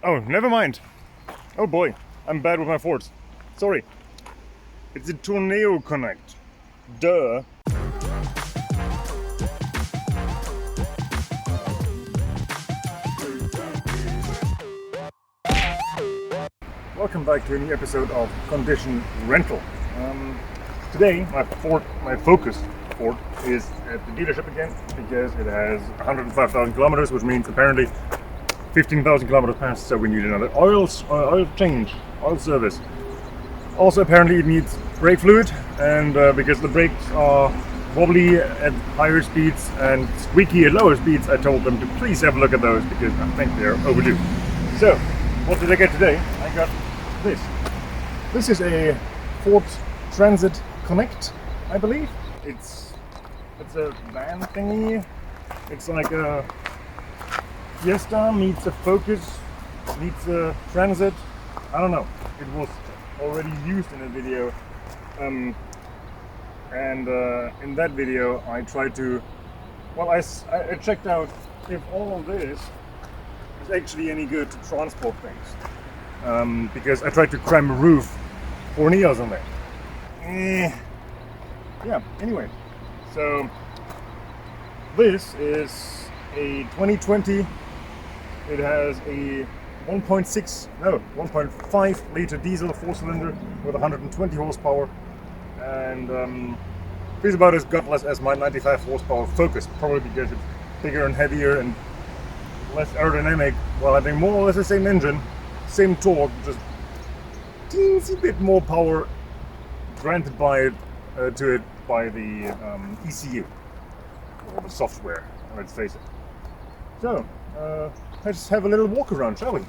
Oh, never mind. Oh boy, I'm bad with my Fords. Sorry. It's a Turneo Connect. Duh. Welcome back to a new episode of Condition Rental. Today, my focused Ford is at the dealership again because it has 105,000 kilometers, which means apparently 15,000 kilometers passed, so we need another oil change, oil service. Also, apparently it needs brake fluid, and because the brakes are wobbly at higher speeds and squeaky at lower speeds, I told them to please have a look at those because I think they're overdue. So, what did I get today? I got this. This is a Ford Transit Connect, I believe. It's a van thingy. It's like a Fiesta meets a Focus meets a Transit. I don't know. It was already used in a video, and in that video I tried to, I checked out if all of this is actually any good to transport things, because I tried to cram a roof for Neos on there. Yeah, anyway, so this is a 2020. It has a 1.5 liter diesel 4-cylinder with 120 horsepower, and feels about as gutless as my 95 horsepower Focus, probably because it's bigger and heavier and less aerodynamic, while having more or less the same engine, same torque, just teensy bit more power granted to it by the ECU, or the software, let's face it. So, let's have a little walk around, shall we?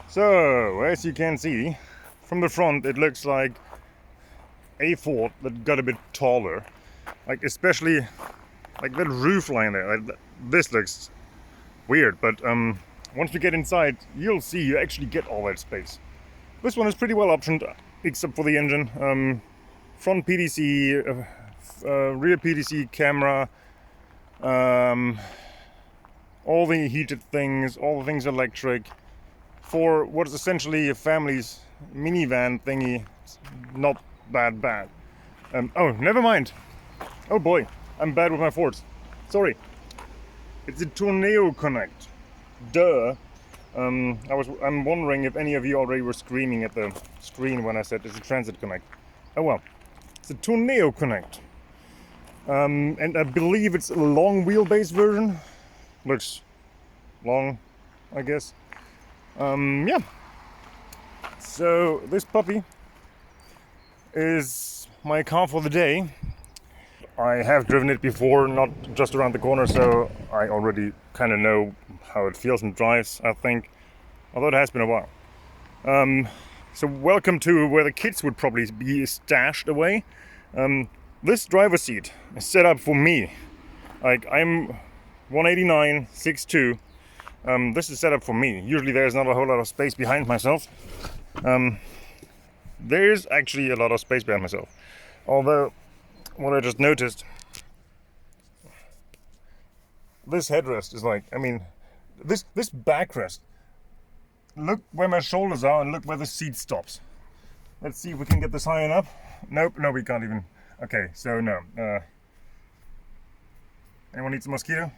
So, as you can see, from the front it looks like a Ford that got a bit taller. Like, especially like that roof line there. Like, this looks weird, but once we get inside, you'll see you actually get all that space. This one is pretty well optioned, except for the engine. Front PDC, rear PDC camera, all the heated things, all the things electric. For what is essentially a family's minivan thingy, it's not that bad. Oh, never mind. Oh boy, I'm bad with my Fords. Sorry. It's a Turneo Connect. Duh. I'm wondering if any of you already were screaming at the screen when I said it's a Transit Connect. Oh well. It's a Turneo Connect. And I believe it's a long wheelbase version. Looks long, I guess. Yeah. So this puppy is my car for the day. I have driven it before, not just around the corner, so I already kind of know how it feels and drives, I think. Although it has been a while. So welcome to where the kids would probably be stashed away. This driver's seat is set up for me. Like, I'm 189, 6'2". This is set up for me. Usually there's not a whole lot of space behind myself. There's actually a lot of space behind myself. Although, what I just noticed, this headrest is like, I mean, this backrest, look where my shoulders are and look where the seat stops. Let's see if we can get this high enough. Nope, no, we can't even. Okay, so no. Anyone needs a mosquito?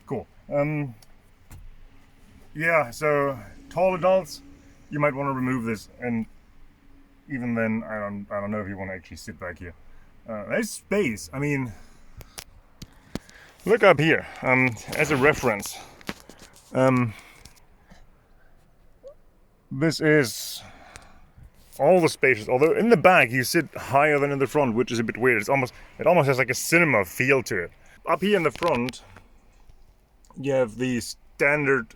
Cool. Yeah, so tall adults, you might want to remove this, and even then, I don't know if you want to actually sit back here. There's space. I mean, look up here. As a reference, this is all the spaces. Although in the back you sit higher than in the front, which is a bit weird. It almost has like a cinema feel to it. Up here in the front, you have the standard,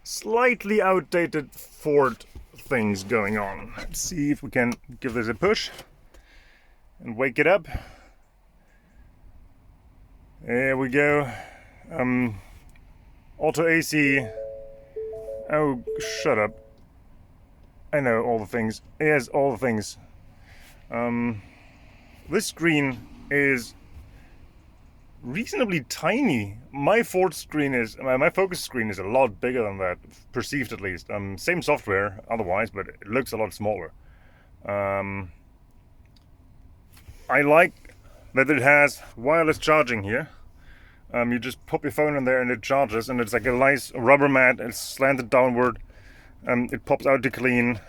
slightly outdated Ford things going on. Let's see if we can give this a push and wake it up. There we go. Auto AC. Oh, shut up. I know all the things. Yes, all the things. This screen is reasonably tiny. My focus screen is a lot bigger than that, perceived at least. Same software otherwise, but it looks a lot smaller. I like that it has wireless charging here. You just pop your phone in there and it charges, and it's like a nice rubber mat. It's slanted downward. It pops out to clean.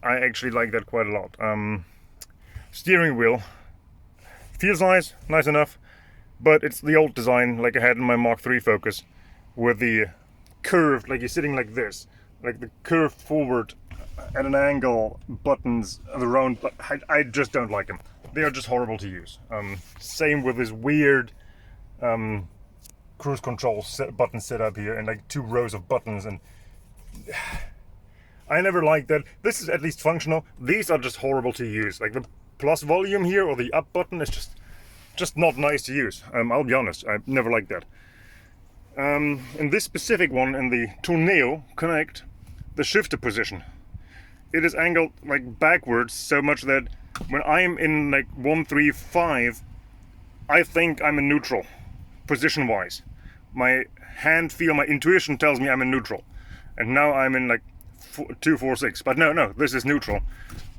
I actually like that quite a lot. Steering wheel feels nice enough, but it's the old design like I had in my Mark III Focus, with the curved, like you're sitting like this, like the curved forward at an angle buttons, the round. But I just don't like them. They are just horrible to use. Same with this weird cruise control button setup here, and like 2 rows of buttons, and I never liked that. This is at least functional. These are just horrible to use. Like the plus volume here, or the up button, is just not nice to use. I'll be honest, I never liked that. In this specific one, in the Turneo Connect, the shifter position, it is angled like backwards so much that when I'm in like 135, I think I'm in neutral, position-wise. My hand feel, my intuition tells me I'm in neutral. And now I'm in like 246, but no, this is neutral.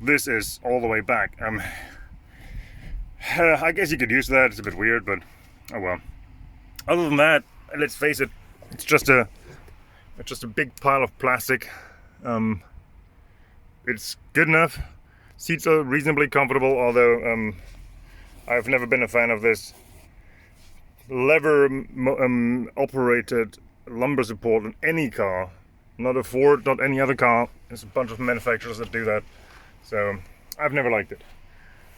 This is all the way back. I guess you could use that. It's a bit weird, but oh well. Other than that, let's face it, it's just a big pile of plastic. It's good enough. Seats are reasonably comfortable, although I've never been a fan of this lever operated lumbar support in any car. Not a Ford, not any other car. There's a bunch of manufacturers that do that. So I've never liked it.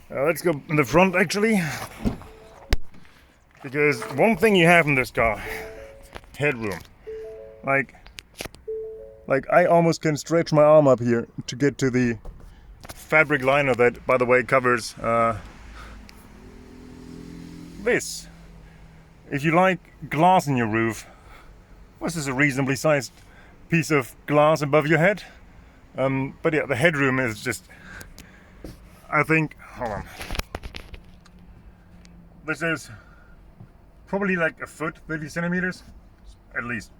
Let's go in the front actually. Because one thing you have in this car, headroom. Like I almost can stretch my arm up here to get to the fabric liner that, by the way, covers this. If you like glass in your roof, this is a reasonably sized piece of glass above your head. But yeah, the headroom is just, I think, hold on. This is probably like a foot, 30 centimeters, at least.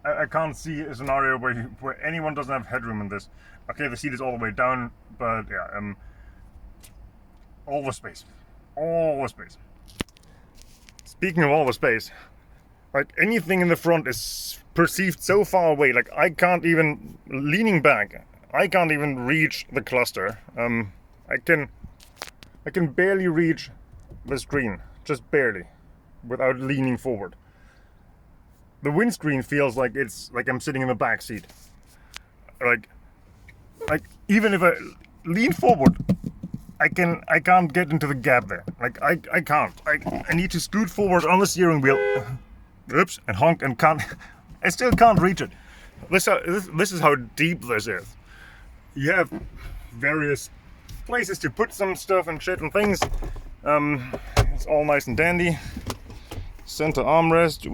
I can't see a scenario where anyone doesn't have headroom in this. Okay, the seat is all the way down, but yeah, all the space. Speaking of all the space, like anything in the front is perceived so far away. Like I can't even, leaning back, I can't even reach the cluster. I can barely reach the screen, just barely, without leaning forward. The windscreen feels like it's like I'm sitting in the back seat. Like even if I lean forward, I can't get into the gap there. Like I can't. I need to scoot forward on the steering wheel. Oops, and honk, and can't. I still can't reach it. This is how deep this is. You have various places to put some stuff and shit and things. It's all nice and dandy. Center armrest. 2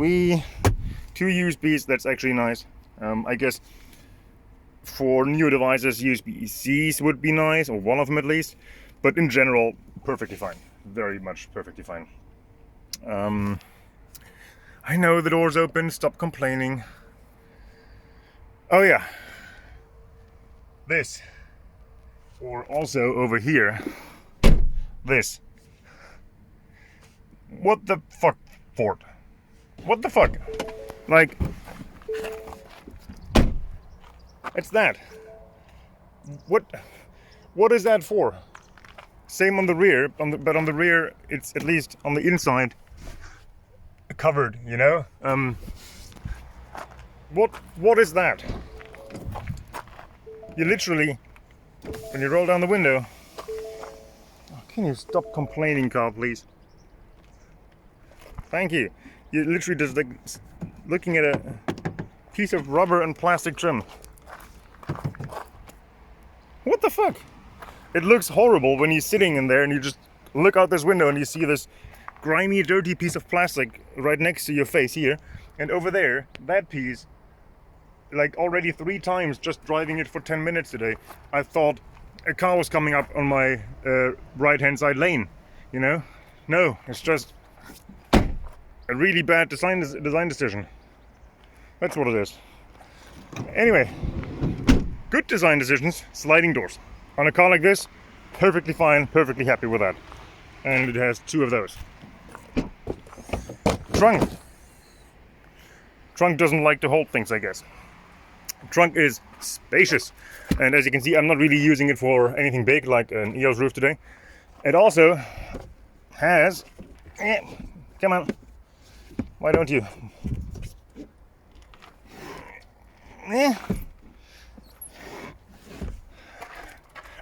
USBs. That's actually nice. I guess for new devices, USB-Cs would be nice, or one of them at least. But in general, perfectly fine. Very much perfectly fine. I know the door's open. Stop complaining. Oh yeah. This. Or also over here. This. What the fuck, Ford? What the fuck? Like, it's that. What is that for? Same on the rear, but on the rear, it's at least on the inside covered, you know? What is that? You literally, when you roll down the window, can you stop complaining, car, please? Thank you. You literally just like looking at a piece of rubber and plastic trim. What the fuck? It looks horrible when you're sitting in there and you just look out this window and you see this grimy, dirty piece of plastic right next to your face here. And over there, that piece, like already 3 times just driving it for 10 minutes today, I thought a car was coming up on my right-hand side lane, you know? No, it's just a really bad design decision. That's what it is. Anyway, good design decisions, sliding doors. On a car like this, perfectly fine, perfectly happy with that. And it has 2 of those. Trunk. Trunk doesn't like to hold things, I guess. Trunk is spacious. And as you can see, I'm not really using it for anything big like an EOS roof today. It also has... come on. Why don't you?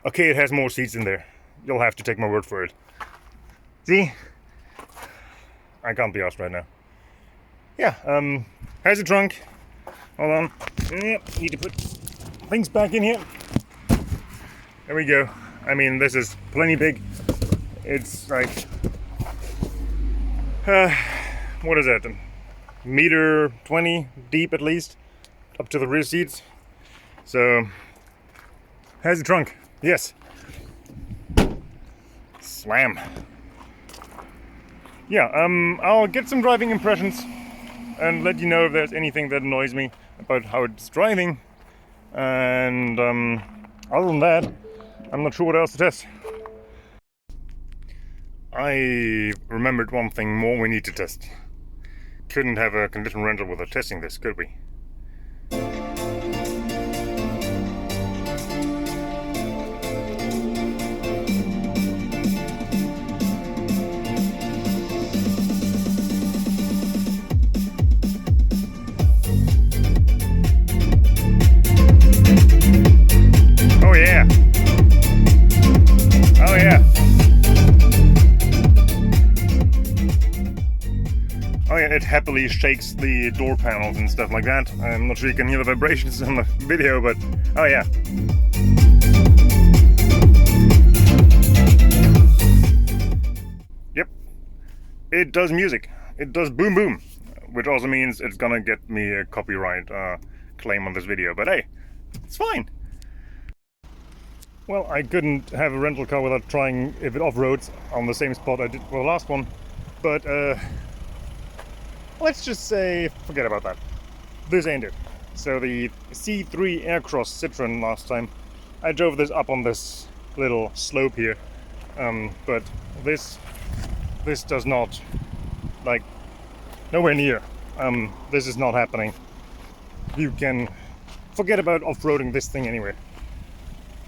Okay, it has more seats in there. You'll have to take my word for it. See? I can't be asked right now. Yeah, has a trunk. Hold on. Need to put things back in here. There we go. I mean, this is plenty big. It's like... what is that? 1.20 meters deep at least. Up to the rear seats. So... has a trunk. Yes. Slam. Yeah, I'll get some driving impressions and let you know if there's anything that annoys me about how it's driving. And other than that, I'm not sure what else to test. I remembered one thing more we need to test. Couldn't have a condition rental without testing this, could we? It happily shakes the door panels and stuff like that. I'm not sure you can hear the vibrations in the video, but oh yeah. Yep, it does music. It does boom boom, which also means it's gonna get me a copyright claim on this video, but hey, it's fine. Well, I couldn't have a rental car without trying if it off-roads on the same spot I did for the last one, but let's just say, forget about that. This ain't it. So the C3 Aircross Citroen last time, I drove this up on this little slope here, but this does not, like, nowhere near. This is not happening. You can forget about off-roading this thing anyway.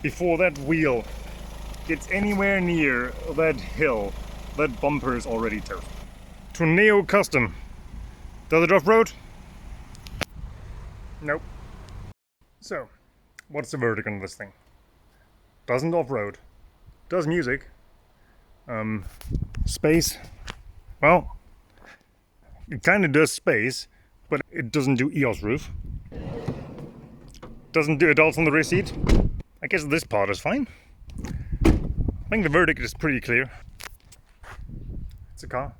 Before that wheel gets anywhere near that hill, that bumper is already toast. Turneo Custom. Does it off-road? Nope. So, what's the verdict on this thing? Doesn't off-road. Does music. Space. Well, it kind of does space, but it doesn't do EOS roof. Doesn't do adults on the rear seat. I guess this part is fine. I think the verdict is pretty clear. It's a car.